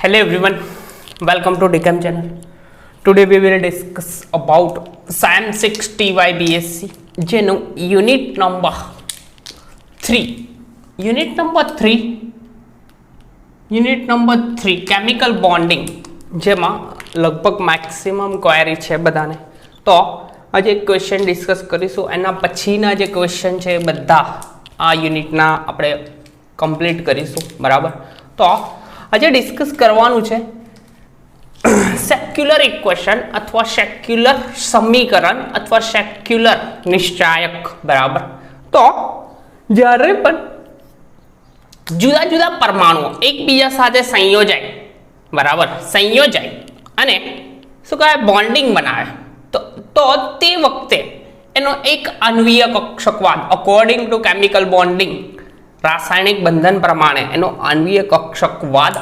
Hello everyone, welcome to DCAM channel. Today we will discuss about SAM 6 TY BSc જેનું unit number 3 chemical bonding જેમાં લગભગ maximum query છે બધાને. તો આજે એક ક્વેશ્ચન ડિસ્કસ કરીશું, એના પછીના જે ક્વેશ્ચન છે એ બધા આ યુનિટના આપણે કમ્પ્લીટ કરીશું. બરાબર, તો આજે ડિસ્કસ કરવાનું છે સેક્યુલર ઇક્વેશન અથવા સેક્યુલર સમીકરણ અથવા સેક્યુલર નિશ્ચાયક. બરાબર, તો જ્યારે પણ જુદા જુદા પરમાણુઓ એકબીજા સાથે સંયોજાય, બરાબર, સંયોજાય અને શું કહેવાય બોન્ડિંગ બનાવે, તો તે વખતે એનો એક આણ્વીય કક્ષકવાદ અકોર્ડિંગ ટુ કેમિકલ બોન્ડિંગ, રાસાયણિક બંધન પ્રમાણે એનો આણ્વીય કક્ષકવાદ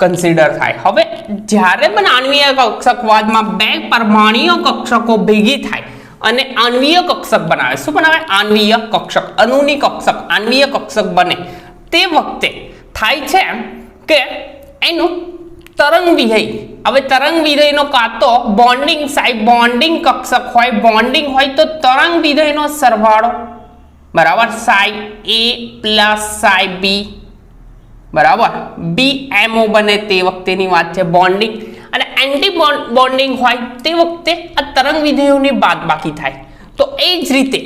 કન્સિડર થાય. હવે જ્યારે પણ આણ્વીય કક્ષકવાદમાં બે પરમાણુય કક્ષકો ભેગી થાય અને આણ્વીય કક્ષક બનાવે, શું બનાવે? આણ્વીય કક્ષક, અણુની કક્ષક આણ્વીય કક્ષક બને, તે વખતે થાય છે કે એનું તરંગ વિધેય. હવે તરંગ વિધેયનો કાં તો બોન્ડિંગ સાઈડ બોન્ડિંગ કક્ષક હોય, બોન્ડિંગ હોય તો તરંગ વિધેયનો સરવાળો, બરાબર, સાઈ એ પ્લસ સાઈ બી, બરાબર, બી એમઓ બને તે વખતેની વાત છે બોન્ડિંગ. અને એન્ટી બોન્ડિંગ હોય તે વખતે આ તરંગ વિધેયોની બાદબાકી થાય. તો એ જ રીતે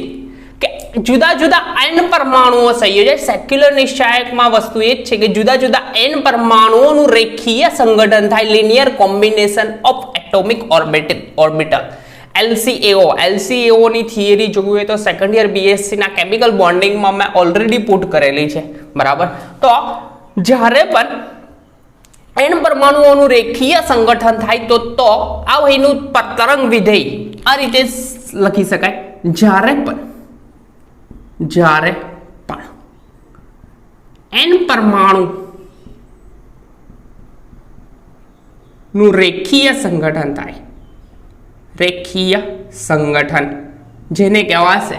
કે જુદા જુદા n પરમાણુઓ સંયોજે, સેક્યુલર નિશ્ચાયકમાં વસ્તુ એ જ છે કે જુદા જુદા n પરમાણુઓનું રેખીય સંગઠન થાય, linear combination of atomic orbital, LCAO ની થિયરી જોવી હોય તો સેકન્ડ યર બીએસસી ના કેમિકલ બોન્ડિંગમાં મેં ઓલરેડી પુટ કરેલી છે. બરાબર, તો જ્યારે પણ n પરમાણુઓનું રેખીય સંગઠન થાય તો આ એનું તરંગ વિધેય આ રીતે લખી શકાય. જ્યારે પણ n પરમાણુ નું રેખીય સંગઠન થાય, રેખીય સંગઠન જેને કહેવાશે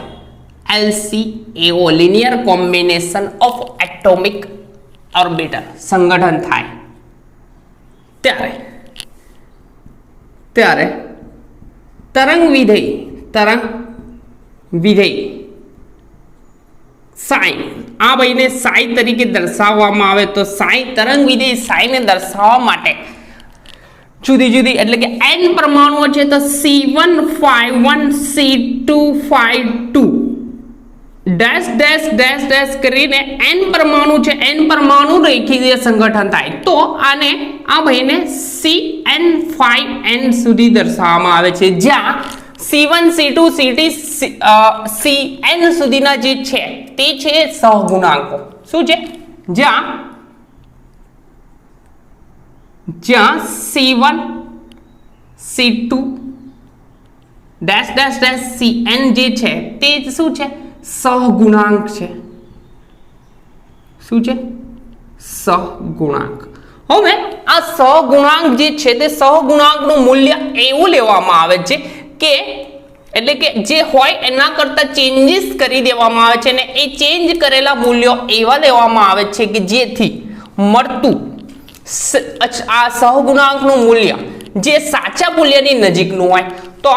LCAO, linear combination of atomic orbital, સંગઠન થાય ત્યારે તરંગ વિધેય સાઈ, આ ભાઈને સાઈ તરીકે દર્શાવવામાં આવે તો સાઈ તરંગ વિધેય સાઈને દર્શાવવા માટે જુદી જુદી એટલે કે n પરમાણુઓ છે તો C1 5 1 C2 5 2 dash dash dash dash કરીને n પરમાણુ છે, n પરમાણુ રેખીય સંગઠન થાય તો આને આ ભાઈને CN5N સુધી દર્શાવવામાં આવે છે, જ્યાં C1 C2 CN સુધીના જે છે તે છે સહગુણાંકો. શું છે? જ્યાં C1 C2 dash dash dash CN જે છે તે શું છે? સહગુણાંક છે. શું છે? સહગુણાંક. હવે આ સહગુણાંક જે છે તે સહગુણાંકનું મૂલ્ય એવું લેવામાં આવે છે કે એટલે કે જે હોય એના કરતા ચેન્જીસ કરી દેવામાં આવે છે અને એ ચેન્જ કરેલા મૂલ્યો એવા લેવામાં આવે છે કે જેથી મળતું આ સહગુણાંકનું મૂલ્ય જે સાચા મૂલ્યની નજીકનું હોય. તો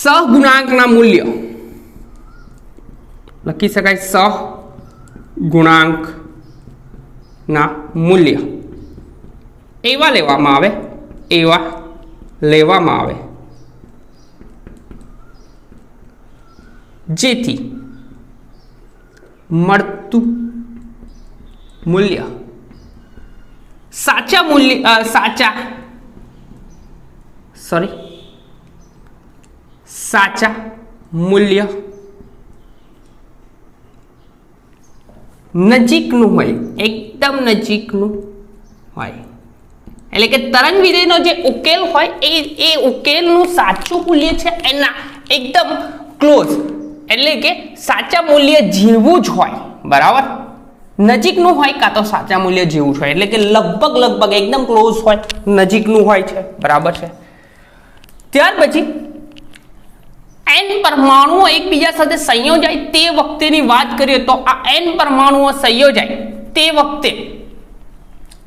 સહગુણાંકના મૂલ્ય લખી શકાય, સહગુણાંકના મૂલ્ય એવા લેવામાં આવે જેથી મળતું મૂલ્ય સાચા મૂલ્ય નજીકનું હોય, એકદમ નજીકનું હોય. એટલે કે તરંગ વિધેયનો જે ઉકેલ હોય એ ઉકેલનું સાચું મૂલ્ય છે એના એકદમ ક્લોઝ, એટલે કે સાચા મૂલ્ય જેવું જ હોય. બરાબર, નજીકનું હોય કાં તો સાચા મૂલ્ય જેવું જ હોય, એટલે કે લગભગ એકદમ ક્લોઝ હોય, નજીકનું હોય છે. બરાબર છે. ત્યાર પછી n પરમાણુઓ એકબીજા સાથે સંયોજાય તે વખતેની વાત કરીએ તો આ n પરમાણુઓ સંયોજાય તે વખતે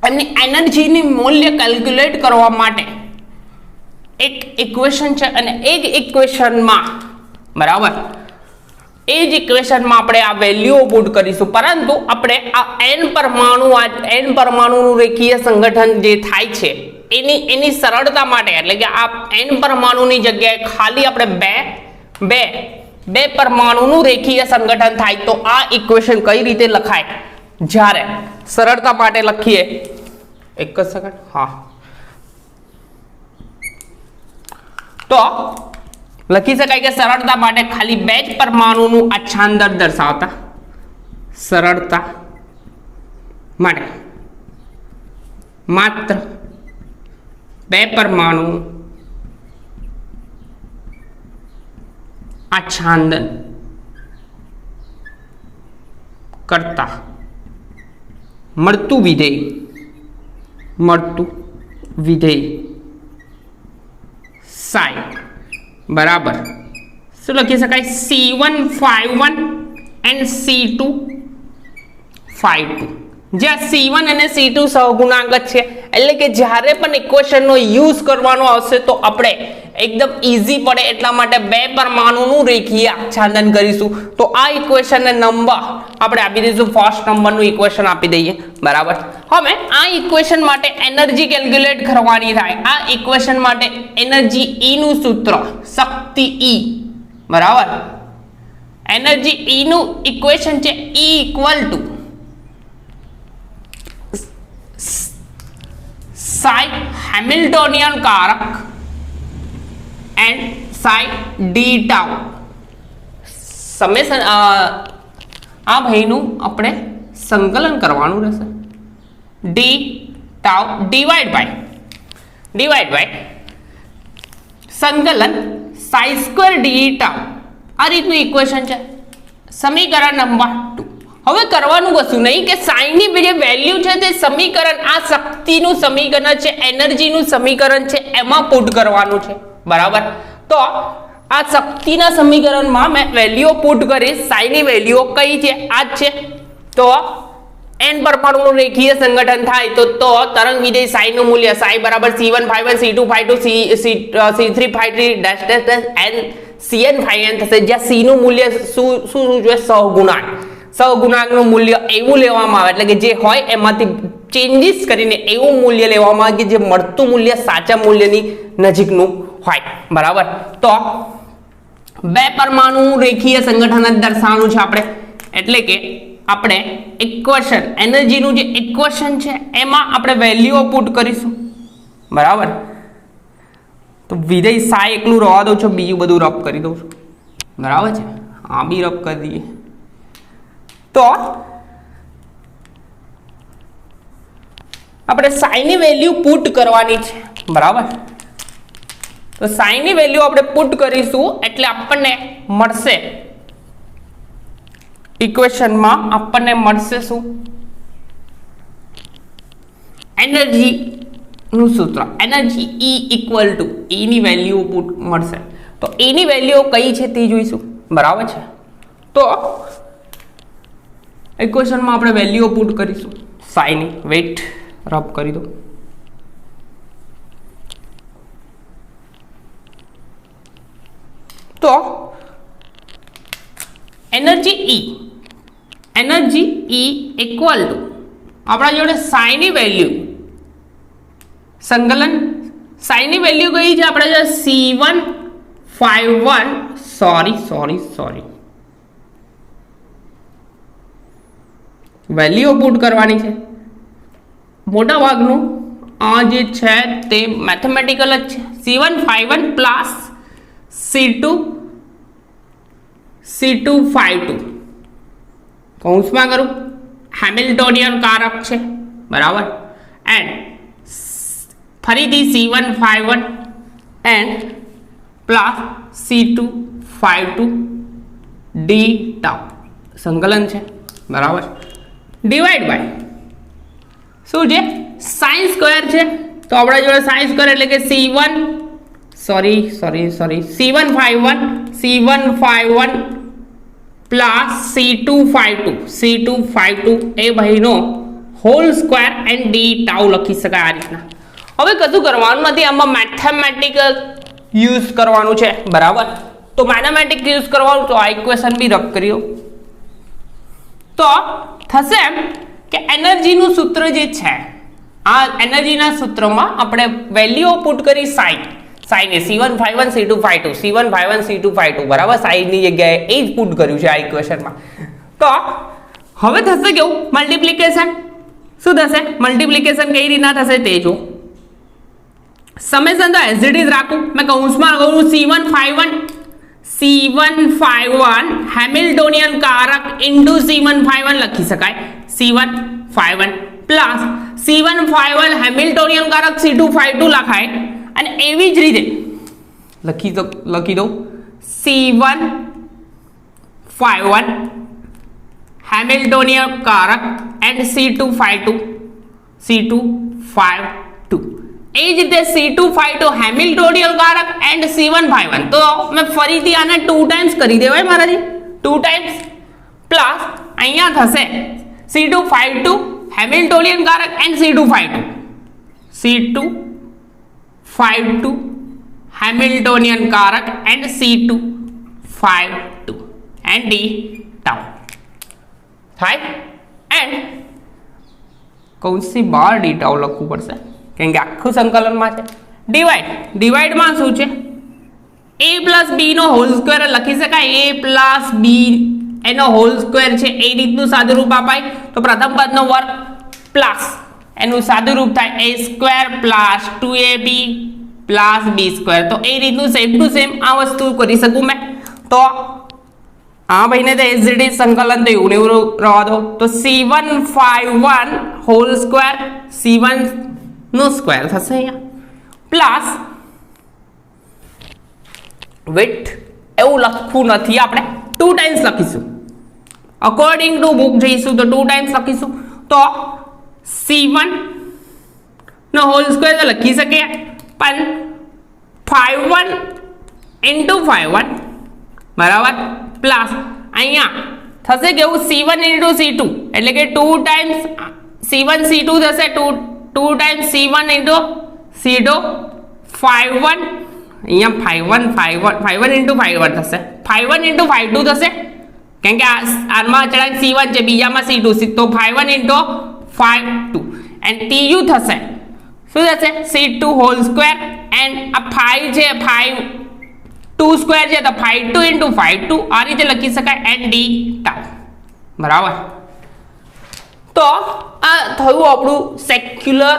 એમની એનર્જીની મૂલ્ય કેલ્ક્યુલેટ કરવા માટે એક ઇક્વેશન છે અને એ જ ઇક્વેશનમાં બરાબર એ જ ઇક્વેશનમાં આપણે આ વેલ્યુઓ પુટ કરીશું, પરંતુ આપણે આ n પરમાણુનું રેખીય સંગઠન જે થાય છે એની સરળતા માટે, એટલે કે આ n પરમાણુની જગ્યાએ ખાલી આપણે બે પરમાણુનું રેખીય સંગઠન થાય તો આ ઇક્વેશન કઈ રીતે લખાય, જ્યારે સરળતા માટે લખીએ, એક જ સેકન્ડ, હા, તો લખી શકાય કે સરળતા માટે ખાલી બે જ પરમાણુનું અચ્છાંદર દર્શાવતા, સરળતા માટે માત્ર બે પરમાણુ આચ્છાદન કરતા મળતું વિધેય સાઈ બરાબર શું લખી શકાય, C151 and C252, જ્યાં C1 અને C2 સહગુણાંક છે, એટલે કે જ્યારે પણ ઇક્વેશનનો યુઝ કરવાનો આવશે તો આપણે એકદમ ઈઝી પડે એટલા માટે બે પરમાણુનું રેખીય આચ્છાદન કરીશું. તો આ ઇક્વેશનને નંબર આપણે આપી દઈશું, ફર્સ્ટ નંબરનું ઇક્વેશન આપી દઈએ બરાબર. હવે આ ઇક્વેશન માટે એનર્જી કેલ્ક્યુલેટ કરવાની થાય. આ ઇક્વેશન માટે એનર્જી E નું સૂત્ર શક્તિ E બરાબર, એનર્જી E નું ઇક્વેશન છે E equal to psi Hamiltonian કારક and psi d tau summation આ ભાઈનું આપણે સંકલન કરવાનું રહેશે, d tau ડિવાઇડ બાય સંકલન psi સ્ક્વેર d tau. આ રીતનું ઇક્વેશન છે, સમીકરણ નંબર 2. હવે કરવાનું કશું નહીં કે સાઈની જે વેલ્યુ છે તે સમીકરણ, આ શક્તિનું સમીકરણ છે, એનર્જીનું સમીકરણ છે, એમાં પુટ કરવાનું છે બરાબર. તો આ શક્તિના સમીકરણમાં મેં વેલ્યુઓ પુટ કરી, સાઈની વેલ્યુઓ કઈ છે, આ જ છે. તો n પરમાણુનું રેખીય સંગઠન થાય તો તરંગ વિધેય સાઈનું મૂલ્ય સાઈ બરાબર C151 C252 C353 dash dash dash n Cn5n થશે, જ્યાં C નું મૂલ્ય શું જોઈએ, સહગુણાંકનું મૂલ્ય એવું લેવામાં આવે, એટલે કે જે હોય એમાંથી ચેન્જીસ કરીને એવું મૂલ્ય લેવામાં આવે કે જે મળતું મૂલ્ય સાચા મૂલ્યની નજીકનું હોય બરાબર. તો બે પરમાણુ રેખીય સંગઠન જ દર્શાવવાનું છે આપણે, એટલે કે આપણે ઇક્વેશન એનર્જીનું જે ઇક્વેશન છે એમાં આપણે વેલ્યુઓ પુટ કરીશું બરાબર. તો વિધેય સાઈ એકલું રવા દઉં છું, બીજું બધું રફ કરી દઉં છું બરાબર છે, આ બી રફ કરી દઈએ. તો આપણે સાઈની વેલ્યુ પુટ કરવાની છે બરાબર. તો સાઈની વેલ્યુ આપણે પુટ કરીશું એટલે આપણને મળશે ઇક્વેશનમાં, આપણને મળશે શું, એનર્જી નું સૂત્ર, energy E equal two E ની વેલ્યુ પુટ મળશે. તો E ની વેલ્યુ કઈ છે તે જોઈશું બરાબર છે. તો ઇક્વેશનમાં આપણે વેલ્યુઓ પુટ કરીશું સાઈની, વેઇટ રફ કરી દો. તો એનર્જી E ઇક્વલ ટુ આપણા જોડે સાઈની વેલ્યુ સંકલન, સાઈની વેલ્યુ કઈ છે આપણે જોડે C151 સોરી વેલ્યુઓ પુટ કરવાની છે. મોટા ભાગનું આ જે છે તે મેથેમેટિકલ જ છે. C151 પ્લસ C252 કૌંસમાં કરું હેમિલ્ટોનિયન કારક છે બરાબર, એન્ડ ફરીથી C151 and plus C252 d tau સંકલન છે બરાબર, ડિવાઈડ બાય શું છે, સાઇન સ્ક્વેર છે. તો આપણા જોડે સાઇન સ્ક્વેર એટલે કે C151 પ્લસ C252 એ ભાઈનો whole square and D tau લખી શકાય આ રીતના. હવે કશું કરવાનું નથી, આમાં મેથેમેટિકલ યુઝ કરવાનું છે, બરાબર. તો મેથેમેટિક યુઝ કરવાનું, તો આ ઇક્વેશન બી રદ કર્યો. તો થશે એમ કે એનર્જીનું સૂત્ર જે છે, આ એનર્જીના સૂત્રમાં આપણે વેલ્યુઓ પુટ કરી સાઇન એ C1 * 1 C2 * 2 C1 * 1 C2 * 2 બરાબર. સાઇનની જગ્યાએ એ જ પુટ કર્યું છે આ ઇક્વેશનમાં. તો હવે થશે કેવું મલ્ટીપ્લિકેશન. શું થશે મલ્ટીપ્લિકેશન? કઈ રીતના થશે તે જો. સમેશન તો એઝ ઇટ ઇઝ રાખું, મેં કૌંસમાં લગાવું C1 * 1 હેમિલ્ટોનિયન કારક ઇન્ટુ C1 * 1 લખી શકાય. C1 * 1 પ્લસ C1 * 1 હેમિલ્ટોનિયન કારક C2 * 2 લખાય. અને એવી જ રીતે લખી દઉં C1 * 1 હેમિલ્ટોનિયન કારક એન્ડ C2 * 2 એ જ રીતે C2 * 2 હેમિલ્ટોનિયન કારક એન્ડ C1 * 1. તો મેં ફરીથી આને 2 ટાઈમ્સ કરી દેવાય મારાથી, 2 ટાઈમ્સ પ્લસ અહીંયા થશે C2 * 2 હેમિલ્ટોનિયન કારક એન્ડ C2 * 2 હેમિલ્ટોનિયન કારક and C2 * 2 and D tau થાય. એન્ડ કૌંસની બહાર ડી ટાઉ લખવું પડશે કેમ કે આખું સંકલનમાં છે. ડિવાઈડમાં શું છે? a + b નો હોલ સ્ક્વેર લખી શકાય. a + b એનો હોલ સ્ક્વેર છે એ રીતનું સાદું રૂપ અપાય. તો પ્રથમ પદનો વર્ગ પ્લસ એનું સાદું રૂપ થાય a² + 2ab + b². તો એ રીતનું સેમ ટુ સેમ આ વસ્તુ કરી શકું મેં. તો આ ભાઈને તો એઝ ઇટ ઇઝ સંકલન તો એવું ને એવું રહેવા દો. તો C1 * 1 હોલ સ્ક્વેર C1 નો સ્ક્વેર થશે અહીંયા પ્લસ વિથ એવું લખવું નથી, આપણે 2 ટાઈમ્સ લખીશું. અકોર્ડિંગ ટુ બુક જઈશું તો 2 ટાઈમ્સ લખીશું. તો C1 નો હોલ સ્ક્વેર તો લખી શકીએ, પણ 1 * 1 બરાબર પ્લસ અહીંયા થશે કેવું C1 * C2 એટલે કે 2 ટાઈમ્સ C1 C2 થશે, 2 ટાઈમ્સ C1 * C2 ∅1 અહીંયા ∅1 * ∅1 થશે, ∅1 * ∅2 થશે કેમ કે આમાં અચળાંક C1 છે, બીજામાં C2 તો ∅1 * ∅2 એન્ડ TU થશે. શું થશે? C2 હોલ સ્ક્વેર એન્ડ આ 5 છે, 2 સ્ક્વેર છે તો ∅2 * ∅2 આ રીતે લખી શકાય એન્ડ ડી ટાઉ બરાબર. તો આ થયું આપણું સેક્યુલર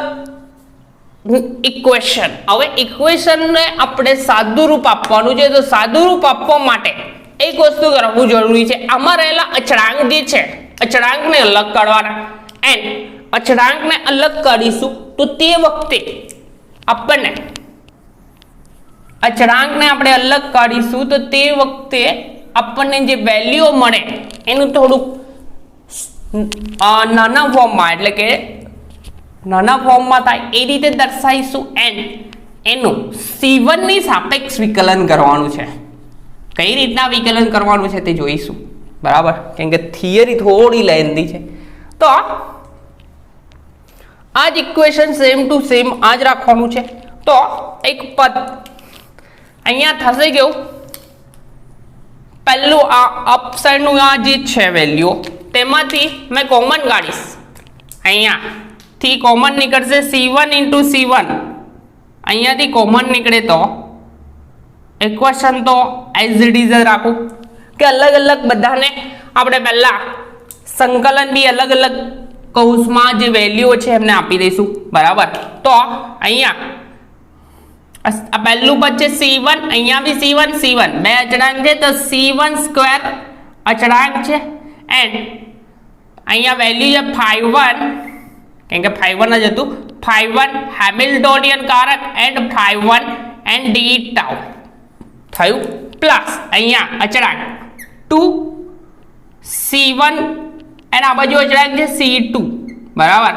ઇક્વેશન. હવે ઇક્વેશનને આપણે સાદું રૂપ આપવાનું છે. તો સાદું રૂપ આપવા માટે એક વસ્તુ કરવું જરૂરી છે. આમાં રહેલા અચળાંક જે છે અચળાંકને અલગ કાઢવાના એન્ડ અચળાંકને અલગ કાઢીશું તો તે વખતે આપણને અચળાંકને આપણે અલગ કાઢીશું તો તે વખતે આપણને જે વેલ્યુઓ મળે એનું થોડુંક નાના ફોર્મમાં એટલે કે નાના ફોર્મમાં થાય એ રીતે દર્શાવીશું એન્ડ એનું C1 ની સાપેક્ષ વિકલન કરવાનું છે. કઈ રીતના વિકલન કરવાનું છે તે જોઈશું બરાબર, કેમ કે થિયરી થોડી લેન્ધી છે. તો આ જ ઇક્વેશન સેમ ટુ સેમ આ જ રાખવાનું છે. તો એક પદ અહીંયા થશે કેવું, પહેલું આ અપ સાઈડનું આ જે છે વેલ્યુ તેમાંથી મેં કોમન કાઢીશ. અહીંયાથી કોમન નીકળશે C1 * C1 અહીંયાથી કોમન નીકળે તો ઇક્વેશન તો એઝ ઇટ ઇઝ રાખું કે અલગ અલગ બધાને આપણે પહેલા સંકલન બી અલગ અલગ કૌંસમાં જે વેલ્યુઓ છે એમને આપી દઈશું બરાબર. તો અહીંયા આ પહેલું પદ છે C1, અહીંયા બી C1 બે અચળાંક છે તો C1² અચળાંક છે એન્ડ અહીંયા વેલ્યુ છે ∅1 કેમ કે ∅1 જ હતું, ∅1 હેમિલ્ટોનિયન કારક એન્ડ ∅1 એન્ડ ડી ટાઉ થયું પ્લસ અહીંયા અચળાંક 2C1 એન્ડ આ બાજુ અચળાંક છે C2 બરાબર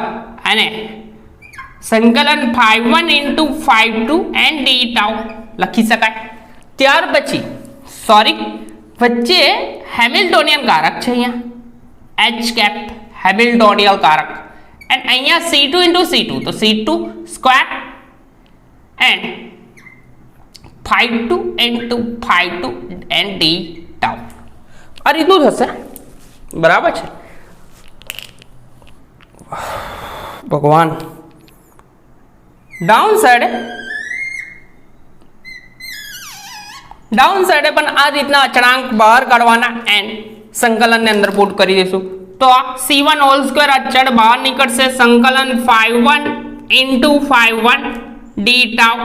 અને સંકલન ∅1 * ∅2 એન્ડ ડી ટાઉ લખી શકાય. ત્યાર પછી વચ્ચે હેમિલ્ટોનિયન કારક છે, અહીંયા H કેપ હેમિલ્ટોનિયન કારક એન્ડ અહીંયા C2 into C2 તો C2 square and 5 2 into 5 2 and d tau આ રીતનું થશે બરાબર છે ભગવાન ડાઉન સાઈડે પણ આ રીતના અચળાંક બહાર કાઢવાના એન્ડ સંકલનને અંદર પુટ કરી દઈશું તો c1 હોલ સ્ક્વેર અચળ બહાર નીકળશે સંકલન 5 1 into 5 1 d tau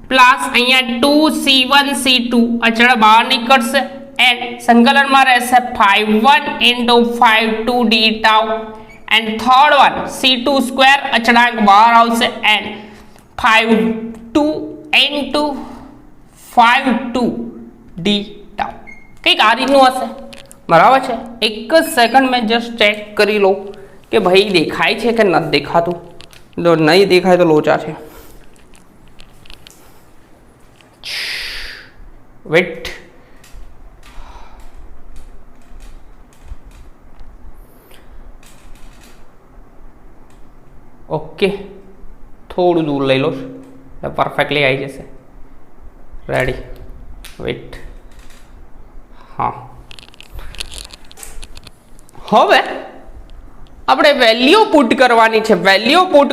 પ્લસ અહીંયા 2c1 c2 અચળ બહાર નીકળશે એન્ડ સંકલનમાં રહેશે 5 1 into 5 2 d tau and third one c2 square અચળાંક બહાર આવશે એન્ડ 5 2 into 5 2 d tau કંઈક આ રીતનું હશે બરાબર છે એક જ સેકન્ડ મેં જસ્ટ ચેક કરી લો કે ભાઈ દેખાય છે કે નથી દેખાતું તો નહીં દેખાય તો લોચા છે વેટ ઓકે થોડું દૂર લઈ લો પરફેક્ટલી આવી જશે રેડી વેટ હા હવે આપણે વેલ્યુ પુટ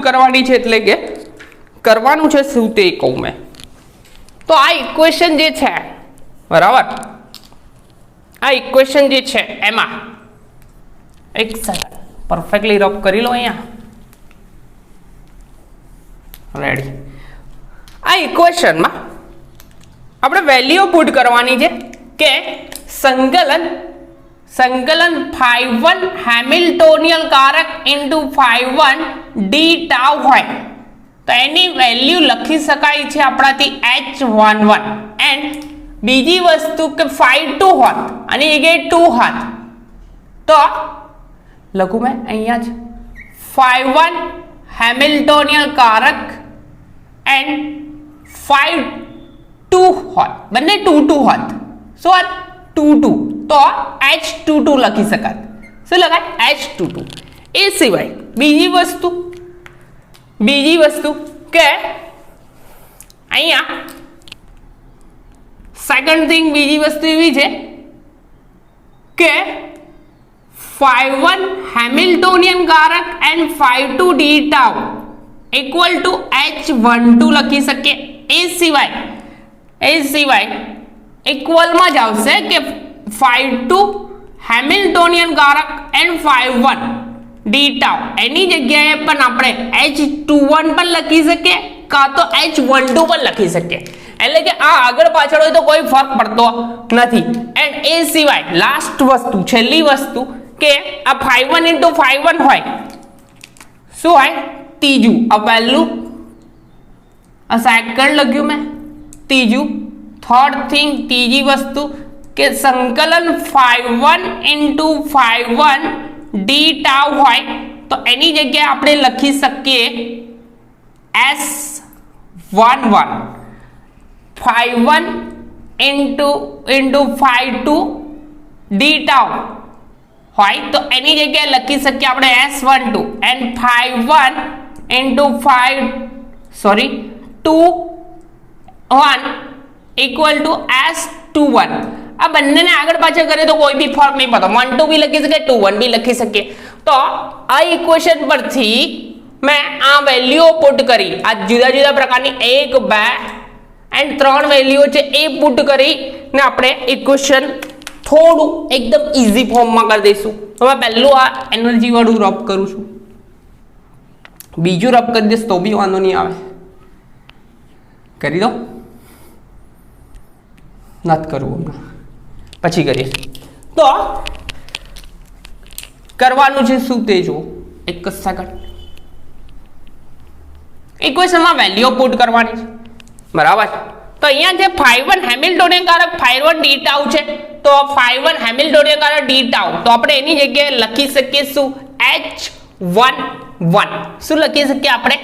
કરવાની છે એટલે કે કરવાનું છે શું તે કહું મેં તો આ ઇક્વેશન જે છે બરાબર આ ઇક્વેશન જે છે એમાં એક સેકન્ડ પરફેક્ટલી રબ કરી લો અહીંયા રેડી આ ઇક્વેશનમાં આપણે વેલ્યુ પુટ કરવાની છે કે સંકલન 5 1 હેમિલ્ટોનિયન કારક into 5 1 d tau હોય તો એની વેલ્યુ લખી શકાય છે આપણાથી h11 એન્ડ બીજી વસ્તુ કે 5 2 હોત અને એ ગઈ 2 હોત તો લખું મેં અહીંયા જ 5 1 હેમિલ્ટોનિયન કારક એન્ડ 5 2 હોત બંને 2 2 હોત શું હોત 2 2 તો h22 લખી શકાય શું લખાય h22 એ સિવાય બીજી વસ્તુ કે અહીંયા સેકન્ડ થિંગ બીજી વસ્તુ એવી છે કે 5 1 હેમિલ્ટોનિયન કારક and 5 2 d tau equal to h12 લખી શકીએ એ સિવાય ઇક્વલમાં જ આવશે કે 5 2 હેમિલ્ટોનિયન કારક એન્ડ 5 1 d tau એની જગ્યાએ પણ આપણે h21 પણ લખી શકીએ કાં તો h12 પણ લખી શકીએ એટલે કે આ આગળ પાછળ હોય તો કોઈ ફરક પડતો નથી એન્ડ એ સિવાય લાસ્ટ વસ્તુ છેલ્લી વસ્તુ કે આ 5 1 into 5 1 હોય શું હોય ત્રીજું આ પહેલું આ સેકન્ડ લખ્યું મેં ત્રીજું થર્ડ થિંગ ત્રીજી વસ્તુ કે સંકલન 5 1 into 5 1 d tau હોય તો એની જગ્યાએ આપણે લખી શકીએ s11 5 1 into 5 2 d tau હોય તો એની જગ્યાએ લખી શકીએ આપણે s12 and 5 1 into 2 1 equal to s21 આ બંનેને આગળ પાછળ કરીએ તો કોઈ બી ફરક નહીં પડતો 1 2 બી લખી શકીએ 2 1 બી લખી શકીએ તો આ ઇક્વેશન પરથી મેં આ વેલ્યુઓ પુટ કરી આ જુદા જુદા પ્રકારની 1 2 એન્ડ 3 વેલ્યુઓ છે એ પુટ કરીને આપણે ઇક્વેશન થોડું એકદમ ઈઝી ફોર્મમાં કરી દઈશું હવે પહેલું આ એનર્જી વાળું રબ કરું છું બીજું રબ કરી દઈશ તો બી વાંધો નહીં આવે કરી દો નથી કરવું હમણાં પછી કરીએ તો કરવાનું છે શું તે જો એક જ સેકન્ડ ઇક્વેશનમાં વેલ્યુ પુટ કરવાની છે બરાબર તો અહીંયા જે 5 1 હેમિલ્ટોનિયન કારક 5 1 d tau છે તો 5 1 હેમિલ્ટોનિયન કારક d tau તો આપણે એની જગ્યાએ લખી શકીએ શું h11 શું લખી શકીએ આપણે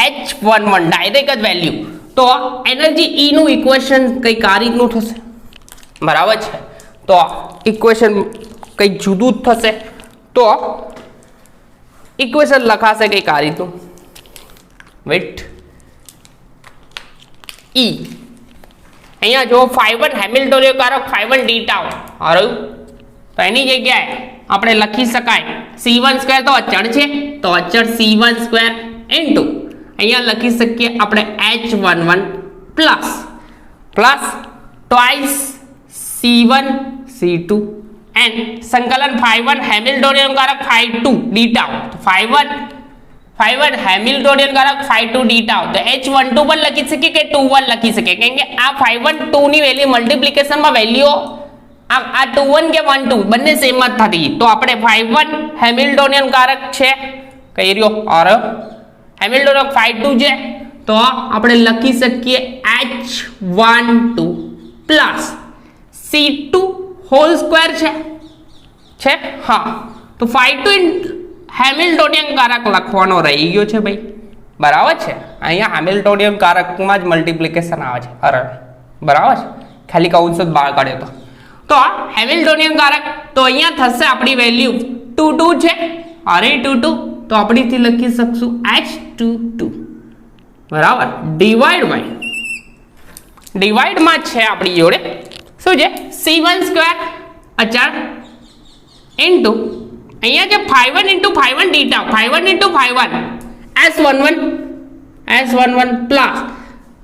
h11 ડાયરેક્ટ જ વેલ્યુ તો એનર્જી E નું ઇક્વેશન કંઈક આ રીતનું થશે બરાબર છે તો ઇક્વેશન કંઈક જુદું જ થશે તો ઇક્વેશન લખાશે કંઈક આ રીતનું, વેટ ઈ અહીંયા જો φ1 હેમિલ્ટોનિયન કારક φ1 d ટાઉ રહ્યું, તો એની જગ્યાએ આપણે લખી શકાય c1² તો અચળ છે, તો અચળ c1² ઇન્ટુ અહીંયા લખી શકીએ આપણે h11 plus twice c1 c2 and સંકલન φ1 હેમિલ્ટોનિયન કારક φ2 d ટાઉ, તો φ1 હેમિલ્ટોનિયન કારક φ2 d ટાઉ, તો h12 પણ લખી શકીએ કે 21 લખી શકીએ, કેમ કે આ φ1 2 ની વેલ્યુ મલ્ટીપ્લિકેશનમાં વેલ્યુઓ આ 21 કે 12 બંને સેમ જ થતી, તો આપણે φ1 હેમિલ્ટોનિયન કારક છે કઈ રહ્યો ઓર હેમિલ્ટોનિયન φ2 છે, તો આપણે લખી શકીએ h12 plus c2 hall square છે હા, તો φ2 હેમિલ્ટોનિયન કારક લખવાનો રહી ગયો છે ભાઈ, બરાબર છે, અહીંયા હેમિલ્ટોનિયન કારકમાં જ મલ્ટીપ્લિકેશન આવે છે, અરે બરાબર છે, ખાલી કૌંસ જ બહાર કાઢ્યો તો હેમિલ્ટોનિયન કારક, તો અહીંયા થશે આપણી વેલ્યુ 22 છે, અરે 22, તો આપણેથી લખી શકશું h22 બરાબર ડિવાઈડમાં છે આપણી જોડે શું છે c1² અચળ ઇન્ટુ અહીંયા જે φ1 into φ1 d tau, φ1 into φ1 s11 plus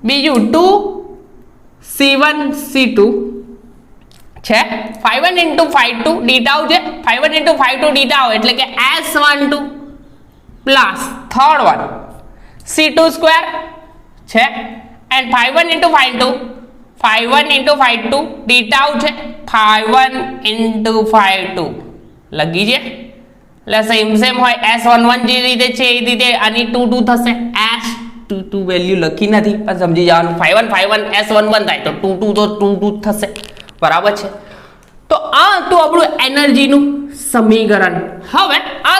બીજું 2 c1 c2 છે, φ1 ઇન્ટુ φ2 d ટાઉ છે, φ1 ઇન્ટુ φ2 d ટાઉ એટલે કે s12 plus third one c2² છે એન્ડ φ1 ઇન્ટુ φ2 d ટાઉ છે, φ1 ઇન્ટુ φ2 લગી છે, એટલે સેમ હોય s11 જે રીતે છે એ રીતે આની 22 થશે, s22 વેલ્યુ લખી નથી પણ સમજી જવાનું, φ1 s11 થાય તો 22 તો 22 થશે, બરાબર છે, તો આ હતું આપણું એનર્જીનું સમીકરણ. હવે આ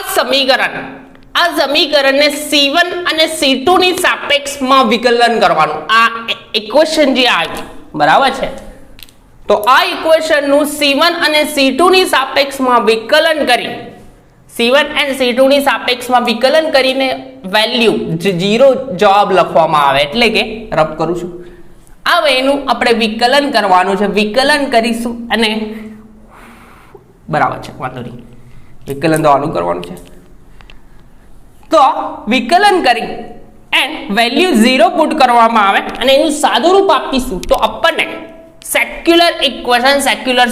સમીકરણને c1 અને c2 ની સાપેક્ષમાં વિકલન કરવાનું, આ ઇક્વેશન જે આવ્યું બરાબર છે, તો આ ઇક્વેશનનું c1 અને c2 ની સાપેક્ષમાં વિકલન કરી c1 અને c2 ની સાપેક્ષમાં વિકલન કરીને વેલ્યુ 0 જવાબ લખવામાં આવે, એટલે કે રબ કરું છું હવે એનું આપણે વિકલન કરવાનું છે, વિકલન કરીશું અને બરાબર છે વાંધો નહીં, વિકલન તો આનું કરવાનું છે, તો વિકલન કરી એન્ડ વેલ્યુ 0 પુટ કરવામાં આવે અને એનું સાદું રૂપ આપીશું તો આપણને સેક્યુલર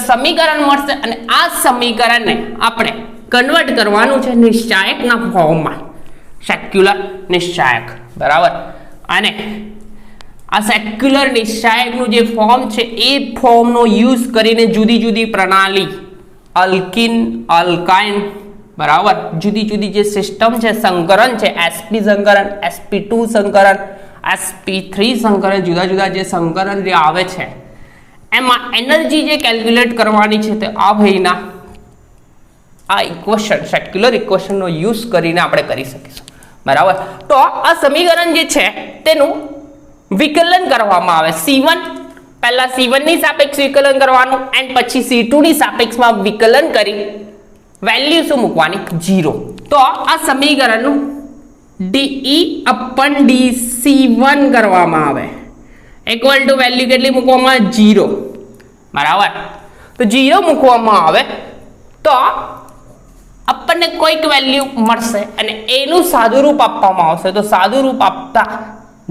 સમીકરણ મળશે, અને આ સમીકરણને આપણે કન્વર્ટ કરવાનું છે નિશ્ચાયકના ફોર્મમાં, સેક્યુલર નિશ્ચાયક બરાબર, અને આ સેક્યુલર નિશ્ચાયકનું જે ફોર્મ છે એ ફોર્મનો યુઝ કરીને જુદી જુદી પ્રણાલી અલ્કિન અલ્કાઇન બરાબર, જુદી જુદી જે સિસ્ટમ છે સંકરણ છે, sp સંકરણ, sp2 સંકરણ, sp3 સંકરણ, જુદા જુદા જે સંકરણ જે આવે છે એમાં એનર્જી જે કેલ્ક્યુલેટ કરવાની છે તે આ ભાઈના આ ઇક્વેશન સેક્યુલર ઇક્વેશનનો યુઝ કરીને આપણે કરી શકીશું બરાબર. તો આ સમીકરણ જે છે તેનું વિકલન કરવામાં આવે, c1 પહેલા c1 ની સાપેક્ષ વિકલન કરવાનું એન્ડ પછી c2 ની સાપેક્ષમાં વિકલન કરી વેલ્યુ શું મૂકવાની 0. તો આ સમીકરણનું dE/dC1 કરવામાં આવે ઇક્વલ ટુ વેલ્યુ કેટલી મૂકવામાં 0 બરાબર. તો 0 મૂકવામાં આવે તો આપણને કોઈક વેલ્યુ મળશે અને એનું સાદું રૂપ આપવામાં આવશે, તો સાદું રૂપ આપતા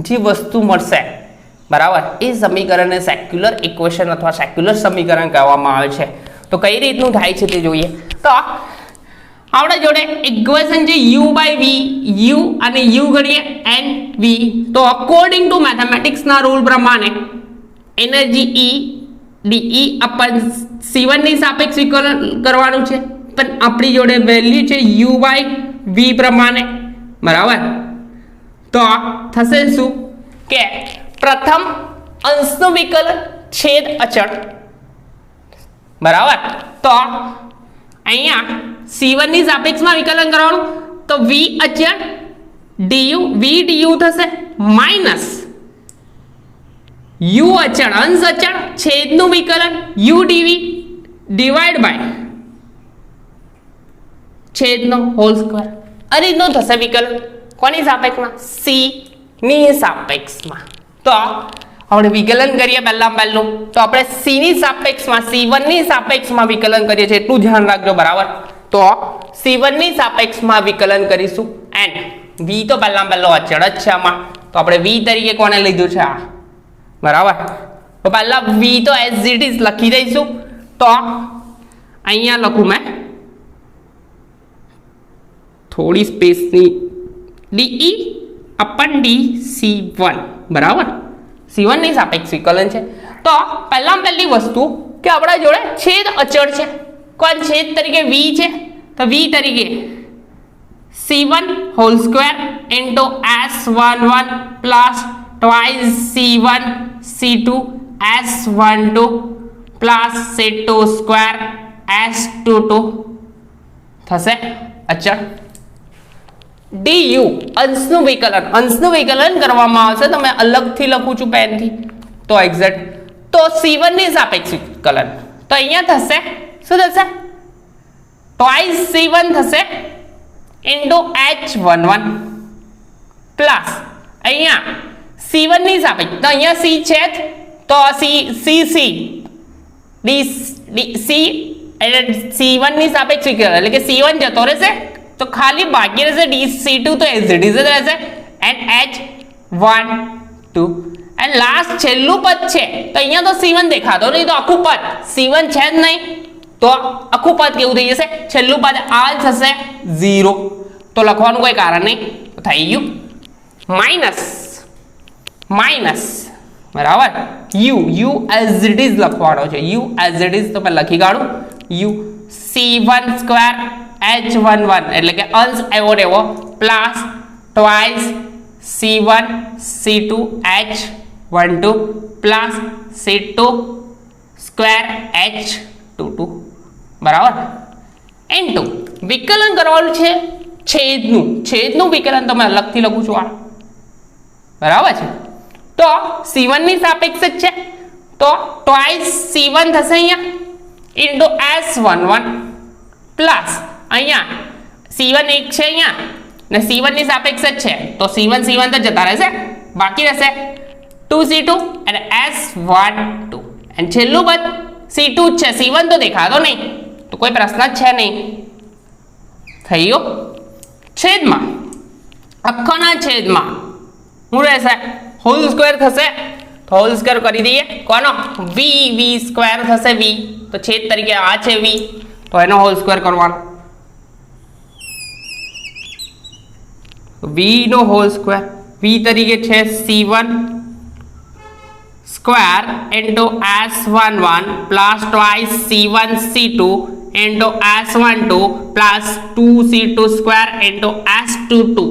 જે વસ્તુ મળશે બરાબર એ સમીકરણને સેક્યુલર ઇક્વેશન અથવા સેક્યુલર સમીકરણ કહેવામાં આવે છે. તો કઈ રીતનું થાય છે તે જોઈએ. તો આપણા જોડે ઇક્વેશન છે u/v, u અને u ગણીએ n v. તો અકોર્ડિંગ ટુ મેથેમેટિક્સ ના રૂલ પ્રમાણે એનર્જી E dE/c1 ની સાપેક્ષ વિકલન કરવાનું છે, પણ આપણી જોડે વેલ્યુ છે u/v પ્રમાણે બરાબર. તો થશે શું કે પ્રથમ અંશનું વિકલન છેદ અચળ બરાબર. તો અહીંયા c1 ની સાપેક્ષમાં વિકલન કરવાનું, તો v અચળ v du થશે માઈનસ u અચળ અંશ અચળ છેદનું વિકલન u dv ડિવાઈડ બાય છેદનો હોલ સ્ક્વેર. આ રીતનું થશે વિકલન કોની સાપેક્ષમાં સી ની સાપેક્ષમાં તો આપણે વિકલન કરીએ પહેલું તો આપણે સી ની સાપેક્ષમાં C1 ની સાપેક્ષમાં વિકલન કરીએ છીએ એટલું ધ્યાન રાખજો બરાબર તો C1 ની સાપેક્ષમાં વિકલન કરીશું એન્ડ v તો પહેલો અચળ જ છે આમાં તો આપણે v તરીકે કોને લીધું છે આ બરાબર તો પહેલા v તો એઝ ઇટ ઇઝ લખી દઈશું તો અહીંયા લખું મેં થોડી સ્પેસની de upon dc1 બરાબર C1 ની સાપેક્ષ વિકલન છે તો પહેલી વસ્તુ કે આપણા જોડે છેદ અચળ છે કોણ છેદ તરીકે v છે તો v તરીકે C1 whole square into S11 plus twice C1 C2 S12 plus C2 square S22 થશે અચળ du અંશનું વિકલન કરવામાં આવશે તમે અલગથી લખું છું પેનથી તો એક્ઝેક્ટ તો C1 ની સાપેક્ષ વિકલન તો અહીંયા થશે શું થશે twice C1 થશે into H11 પ્લસ અહીંયા C1 ની સાપેક્ષ તો અહીંયા C છે તો C એટલે C1 ની સાપેક્ષ વિકલન એટલે કે C1 જતો રહેશે તો ખાલી બાકી રહેશે C2 તો એઝ ઇટ ઇઝ રહેશે એન્ડ H12 એન્ડ લાસ્ટ છેલ્લું પદ છે તો અહીંયા તો C1 દેખાતો નહીં તો આખું પદ C1 છે જ નહીં તો આખું પદ કેવું થઈ જશે છેલ્લું પદ આ થશે 0 તો લખવાનું કોઈ કારણ નહીં થઈ ગયું માઇનસ બરાબર u એઝ ઇટ ઇઝ લખવાનો છે u એઝ ઇટ ઇઝ તો મેં લખી કાઢું u C1 સ્ક્વેર H11 એટલે કે અંશ એવો plus twice C1 C2 H12 plus C2 square H22 બરાબર ઇન્ટુ વિકલન કરવાનું છે છેદનું વિકલન તમે અલગથી લખું છું આ બરાબર છે તો C1 ની સાપેક્ષ જ છે તો ટ્વાઇસ C1 થશે અહીંયા ઇન્ટુ S11 પ્લસ અહીંયા C1 એક છે અહીંયા ને C1 ની સાપેક્ષ જ છે તો C1 તો જતા રહેશે બાકી રહેશે 2C2 અને S12 અને છેલ્લું પદ C2 જ છે C1 તો દેખાતો નહીં તો કોઈ પ્રશ્ન જ છે નહીં થઈ ગયો છેદમાં આખાના છેદમાં શું રહેશે હોલ સ્ક્વેર થશે તો હોલ સ્ક્વેર કરી દઈએ કોનો v સ્ક્વેર થશે v તો છેદ તરીકે આ છે v તો એનો હોલ સ્ક્વેર કરવાનો v નો હોલ સ્ક્વેર v તરીકે છે C1 square into S11 plus twice C1 C2 into S12 plus 2C2 square into S22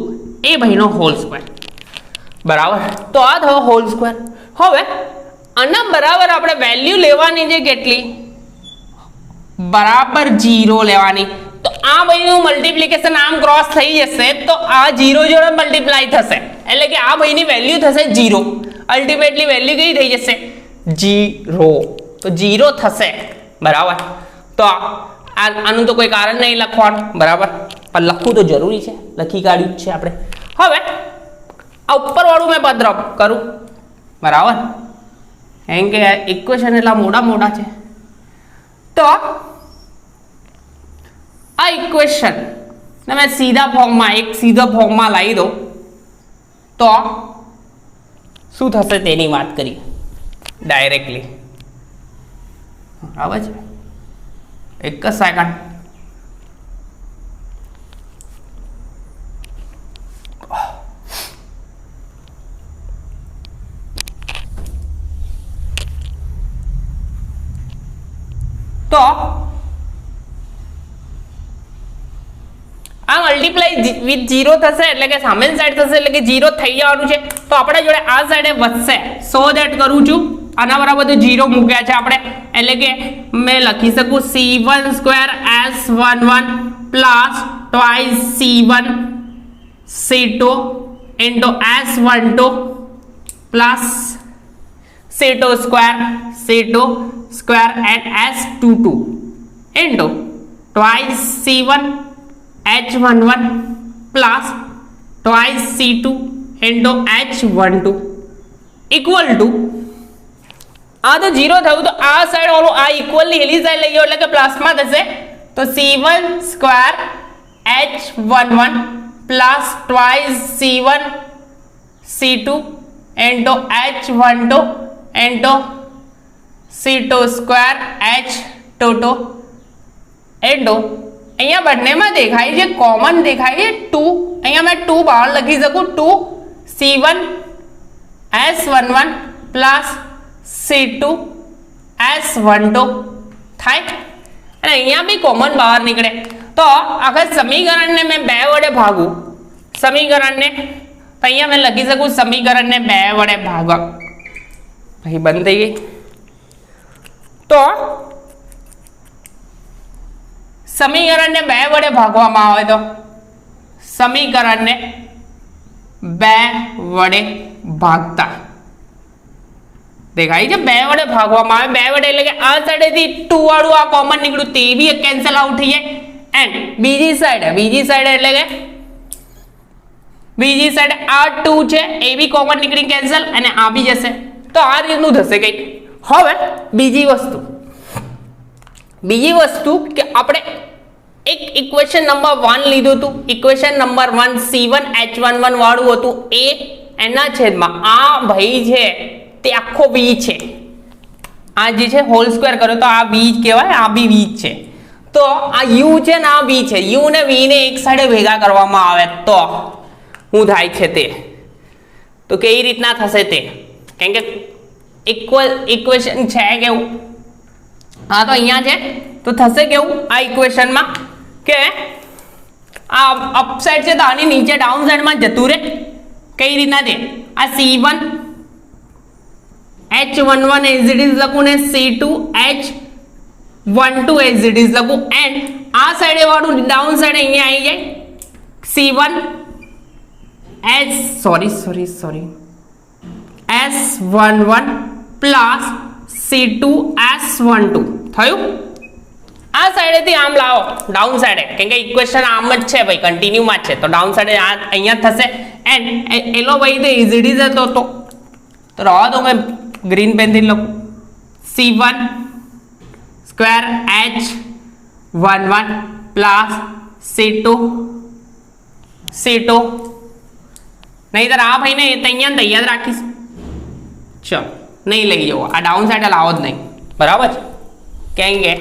એ ભાઈનો હોલ સ્ક્વેર બરાબર તો આ થયો હોલ સ્ક્વેર હવે આના બરાબર આપણે વેલ્યુ લેવાની છે કેટલી બરાબર 0 લેવાની તો આ ભાઈનું મલ્ટીપ્લિકેશન આમ ક્રોસ થઈ જશે તો આ 0 જોડે મલ્ટીપ્લાય થશે એટલે કે આ ભાઈની વેલ્યુ થશે 0 અલ્ટિમેટલી વેલ્યુ કઈ થઈ જશે 0 તો 0 થશે બરાબર તો આનું તો કોઈ કારણ નહીં લખવાનું બરાબર પણ લખવું તો જરૂરી છે લખી કાઢ્યું છે આપણે હવે આ ઉપર વાળું મેં પદ રબ કરું બરાબર એમ કે ઇક્વેશન એટલા મોટા છે તો આ ઇક્વેશન ને મેં સીધા ફોર્મમાં લાવી દો તો શું થશે તેની વાત કરીએ ડાયરેક્ટલી બરાબર છે એક જ સેકન્ડ તો આ મલ્ટીપ્લાય વિથ 0 થશે એટલે કે સામેની સાઈડ થશે એટલે કે 0 થઈ જવાનું છે તો આપણા જોડે આ સાઈડે વધશે સો ધેટ કરું છું આના બરાબર તો 0 મૂક્યા છે આપણે એટલે કે મેં લખી શકું C1 square S11 plus twice C1 C2 into S12 plus C2 square and S22 into twice C1 H11 plus twice C2 into H12 equal to આ તો 0 થયું તો આ સાઈડ ઓલું આ ઇક્વલની હેલી સાઈડ લઈ ગયો એટલે કે પ્લસમાં થશે તો C1 square H11 plus twice C1 C2 into H12 into C2 square H22 into અહીંયા બંનેમાં દેખાય છે કોમન દેખાય છે 2 અહીંયા મેં 2 બહાર લખી શકું 2 C1 S11 plus C2 S12 થાય અને અહીંયા બી કોમન બહાર નીકળે તો આખા સમીકરણને મેં 2 વડે ભાગું સમીકરણને તો અહીંયા મેં લખી શકું સમીકરણને 2 વડે ભાગો ભાઈ બંધ થઈ ગઈ તો સમીકરણને 2 વડે ભાગવામાં આવે તો સમીકરણને 2 વડે ભાગતા દેખાય છે 2 વડે ભાગવામાં આવે 2 વડે એટલે કે આ સાઈડેથી 2 વાળું આ કોમન નીકળ્યું તે બી કેન્સલ આઉટ થઈ જાય એન્ડ બીજી સાઈડ એટલે કે બીજી સાઈડ આ 2 છે એ બી કોમન નીકળી કેન્સલ અને આ બી જશે તો આ રીતનું થશે કંઈક હવે બીજી વસ્તુ કે આપણે એક ઇક્વેશન નંબર 1 લીધું હતું ઇક્વેશન નંબર 1 C1 H11 વાળું હતું એ એના છેદમાં આ ભાઈ છે તે આખો v છે આ જે છે હોલ સ્ક્વેર કર્યો તો આ v કહેવાય આ બી v છે તો આ u છે ને આ v છે u ને v ને એક સાઈડે ભેગા કરવામાં આવે તો શું થાય છે તે તો કેવી રીતના થશે તે કેમ કે ઇક્વેશન છે કેવું હા તો અહીંયા છે તો થશે કેવું આ ઇક્વેશનમાં કે આ અપ સાઈડ છે તો આની નીચે ડાઉન સાઈડમાં જતું રહે કઈ રીતના તે આ C1 H11 as it is લખું ને C2 H12 as it is લખું એન્ડ આ સાઈડે વાળું ડાઉન સાઈડ અહીંયા આવી જાય C1 S11 plus C2 S12 થયું આ સાઈડેથી આમ લાવો ડાઉન સાઈડે કેમ કે ઇક્વેશન આમ જ છે ભાઈ કન્ટિન્યુમાં જ છે તો ડાઉન સાઈડે આ અહીંયા થશે એન્ડ એલો ભાઈ તો ઇઝીડી જતો તો રહો તો મેં ગ્રીન પેનથી લખું C1 square H11 plus C2 નહીંતર આ ભાઈને તૈયાર રાખીશ ચલો નહીં લઈ જવો આ ડાઉન સાઈડ લાવો જ નહીં બરાબર છે કેમ કે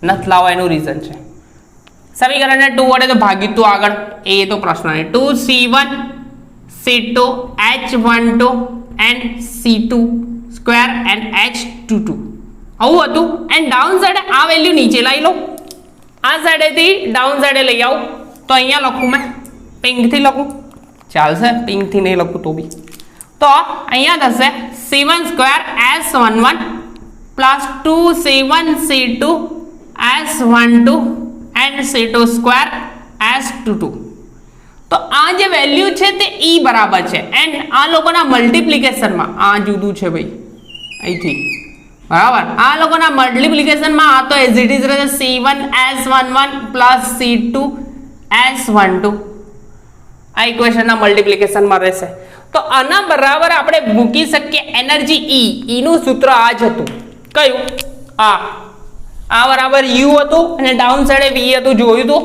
નથી લાવો એનું રીઝન છે સમીકરણને 2 વડે તો ભાગી તું આગળ એ તો પ્રશ્ન નહીં 2C1 C2 H12 and C2 square and H22 આવું હતું એન્ડ ડાઉન સાઈડે આ વેલ્યુ નીચે લઈ લો આ સાઈડેથી ડાઉન સાઈડે લઈ આવું તો અહીંયા લખું મેં પિંકથી લખું ચાલશે પિંકથી નહીં લખું તો બી તો અહીંયા થશે C1 square S11 plus 2C1 C2 S12 and C2 square S22 તો આ જે વેલ્યુ છે તે e બરાબર છે એન્ડ આ લોકોના મલ્ટીપ્લિકેશનમાં આ જુદું છે ભાઈ અહીંથી બરાબર આ લોકોના મલ્ટીપ્લિકેશનમાં આ તો એઝ ઇટ ઇઝ રહેશે C1 S11 plus C2 S12 આ ઇક્વેશનના મલ્ટીપ્લિકેશનમાં રહેશે તો આના બરાબર આપણે મૂકી શકીએ એનર્જી E નું સૂત્ર આ જ હતું કયું આ બરાબર U હતું અને ડાઉન સાઈડે V હતું જોયું તો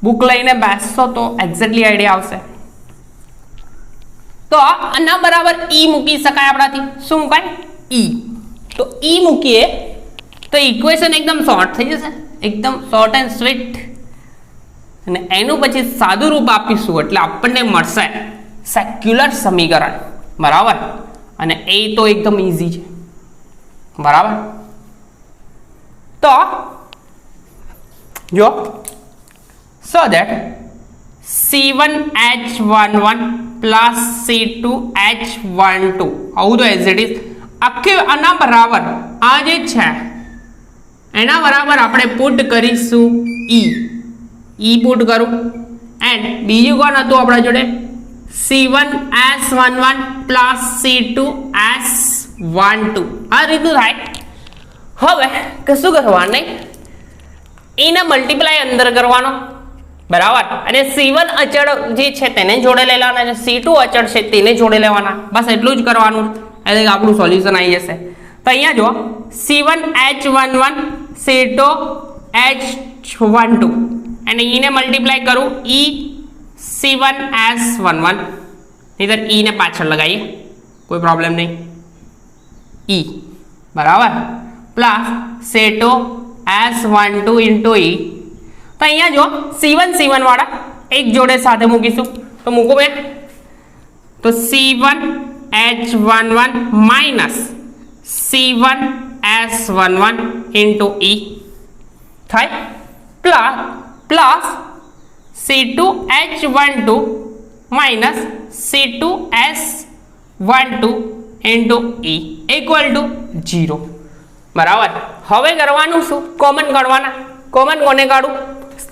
બુક લઈને બેસશો તો એક્ઝેક્ટલી આઈડિયા આવશે તો આના બરાબર E મૂકી શકાય આપણાથી શું મુકાય E તો E મૂકીએ તો ઇક્વેશન એકદમ શોર્ટ થઈ જશે એકદમ શોર્ટ એન્ડ સ્વીટ અને એનું પછી સાદું રૂપ આપીશું એટલે આપણને મળશે સેક્યુલર સમીકરણ બરાબર અને એ તો એકદમ ઈઝી છે બરાબર તો જો so that C1 H11 plus C2 H12 આવું તો એઝ ઇટ ઇઝ આખી આના બરાબર આ જે છે એના બરાબર આપણે પુટ કરીશું E પુટ કરું એન્ડ બીજું કોણ હતું આપણા જોડે C1 S11 plus C2 S12 આ રીતનું થાય હવે કશું કરવાનું નહીં એને મલ્ટીપ્લાય અંદર કરવાનો બરાબર, અને C1 અચળ જે છે તેને જોડે લેવાના અને C2 અચળ છે તેને જોડે લેવાના, બસ એટલું જ કરવાનું એટલે આપણું સોલ્યુશન આવી જશે. તો અહીંયા જો C1H11 C2 H12 અને ને મલ્ટીપ્લાય કરું E C1S11, નહીતર E ને પાછળ લગાવીએ કોઈ પ્રોબ્લેમ નહીં, E બરાબર plus C2 S12 into E. તો અહીંયા જો C1 વાળા એક જોડે સાથે મૂકીશું, તો મૂકો બે, તો C1H11 minus C1S11 into E થાય plus C2H12 minus C2S12 into E equal two 0. બરાબર, હવે કરવાનું શું? કોમન કાઢવાના. કોમન કોને કાઢું?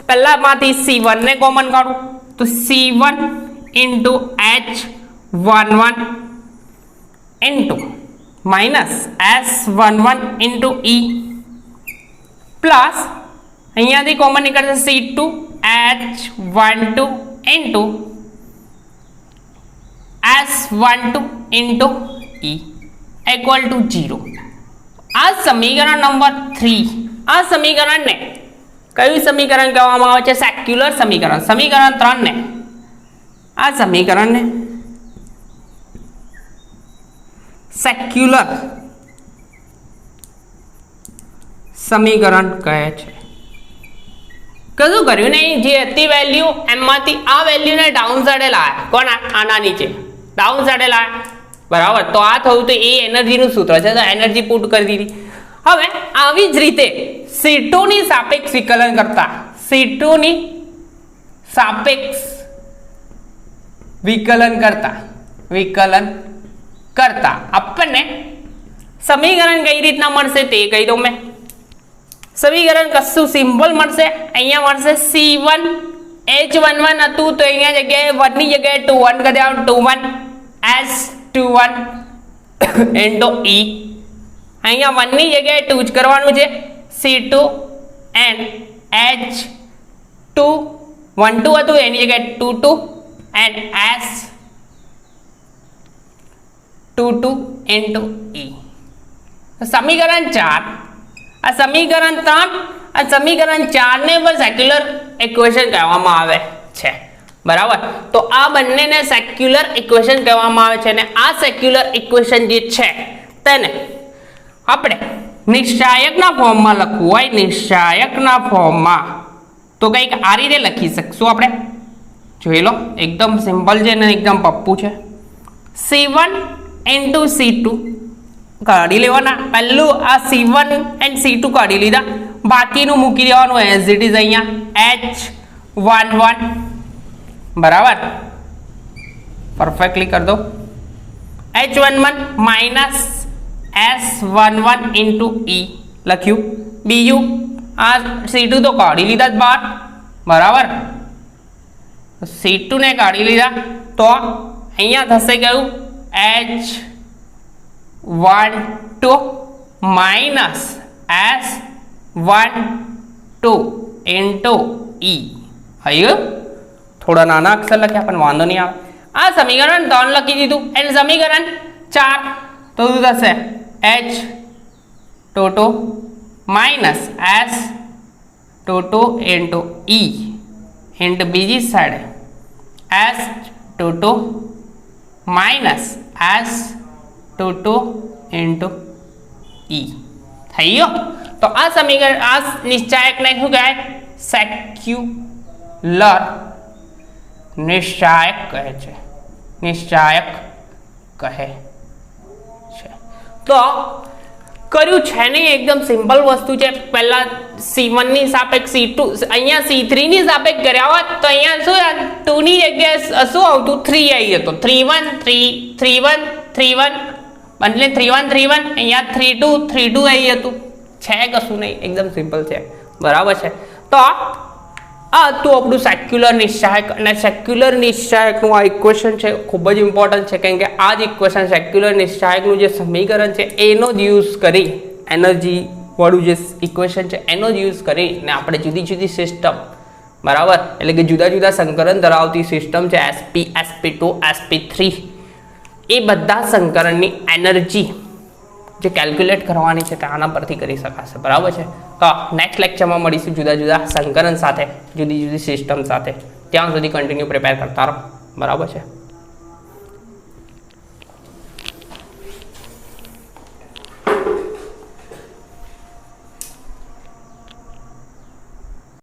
પહેલામાંથી C1 ને કોમન કાઢું, તો C1 into H11 into minus S11 into E plus અહીંયાથી કોમન નીકળશે C2H12 into S12 into E equal two 0. આ સમીકરણ નંબર 3. આ સમીકરણને કયું સમીકરણ કહેવામાં આવે છે? સેક્યુલર સમીકરણ. સમીકરણ 3 ને આ સમીકરણને સેક્યુલર સમીકરણ કહે છે. કશું કર્યું નહીં, જે હતી વેલ્યુ એમાંથી આ વેલ્યુને ડાઉન સાઈડે લાવ્યા. કોણ? આના નીચે ડાઉન સાઈડે લાવ્યા. બરાબર, તો આ થયું તો એ એનર્જીનું સૂત્ર છે, તો એનર્જી પુટ કરી દીધી. હવે આવી જ રીતે C2 ની સાપેક્ષ વિકલન કરતા, C2 ની સાપેક્ષ વિકલન કરતા આપણને સમીકરણ કઈ રીતના મળશે તે કહી દઉં મેં. સમીકરણ કશું સિમ્પલ મળશે. અહીંયા મળશે C1 H11 હતું તો અહીંયા જગ્યાએ 1 ની જગ્યાએ 2 1 કરી દેવાનું, 21 S21 ઇન્ટુ E. અહીંયા 1 ની જગ્યાએ 2 જ કરવાનું છે. C2 and H2 1 2 હતું એની જગ્યાએ 2 2 and S22 into E. સમીકરણ 4, આ સમીકરણ 3, આ સમીકરણ 4 ને પણ સેક્યુલર ઇક્વેશન કહેવામાં આવે છે. બરાબર, તો આ બંનેને સેક્યુલર ઇક્વેશન કહેવામાં આવે છે અને આ સેક્યુલર ઇક્વેશન જે છે તેને આપણે નિશ્ચાયકના ફોર્મમાં લખવું હોય, નિશ્ચાયકના ફોર્મમાં તો કંઈક આ રીતે લખી શકશું આપણે. જોઈ લો, એકદમ સિમ્પલ છે અને એકદમ પપ્પુ છે. C1 ઇન્ટુ C2 કાઢી લેવાના. પહેલું આ C1 એન્ડ C2 કાઢી લીધા, બાકીનું મૂકી દેવાનું એઝ ઇટ ઇઝ અહીંયા H11. બરાબર, પરફેક્ટલી કરી દો. H11 minus S11 into E લખ્યું. બીજું આ C2 તો કાઢી લીધા જ બહાર. બરાબર, C2 ને કાઢી લીધા તો અહીંયા થશે કયું? H12 minus S12 into E. આવ્યું? થોડા નાના અક્ષર લખ્યા પણ વાંધો નહીં આવે. આ સમીકરણ 3 લખી દીધું. અને સમીકરણ 4 તો શું થશે? H22 minus S22 into E into બીજી સાઈડે S22 minus S22 into E થઈ ગયો. તો આ સમીકરણ, આ નિશ્ચાયકને શું કહેવાય? સેક્યુલર નિશ્ચાયક કહે છે. નિશ્ચાયક કહે છે. તો કર્યું છે નહીં, એકદમ સિમ્પલ વસ્તુ છે. પહેલા C1 ની સાપેક્ષ C2, અહીંયા C3 ની સાપેક્ષ કર્યા હોત તો અહીંયા શું 2 ની જગ્યાએ શું આવતું? 3 આવી જતો. 3 1 3 3 1 3 1 એટલે 3 1 3 1, અહીંયા 3 2 3 2 આવી જતું. છે કશું નહીં, એકદમ સિમ્પલ છે. બરાબર છે. તો આ હતું આપણું સેક્યુલર નિશ્ચાયક. અને સેક્યુલર નિશ્ચાયકનું આ ઇક્વેશન છે ખૂબ જ ઇમ્પોર્ટન્ટ છે, કેમ કે આ જ ઇક્વેશન સેક્યુલર નિશ્ચાયકનું જે સમીકરણ છે એનો જ યુઝ કરી, એનર્જી વાળું જે ઇક્વેશન છે એનો જ યુઝ કરીને આપણે જુદી જુદી સિસ્ટમ, બરાબર, એટલે કે જુદા જુદા સંકરણ ધરાવતી સિસ્ટમ છે sp sp2 sp3 એ બધા સંકરણની એનર્જી જે કેલ્ક્યુલેટ કરવાની છે તે આના પરથી કરી શકાશે, બરાબર છે। તો નેક્સ્ટ લેક્ચરમાં મળીશું જુદા જુદા સંકરણ સાથે, જુદી જુદી સિસ્ટમ સાથે। ત્યાં સુધી કન્ટિન્યુ પ્રિપેર કરતા રહો, બરાબર છે।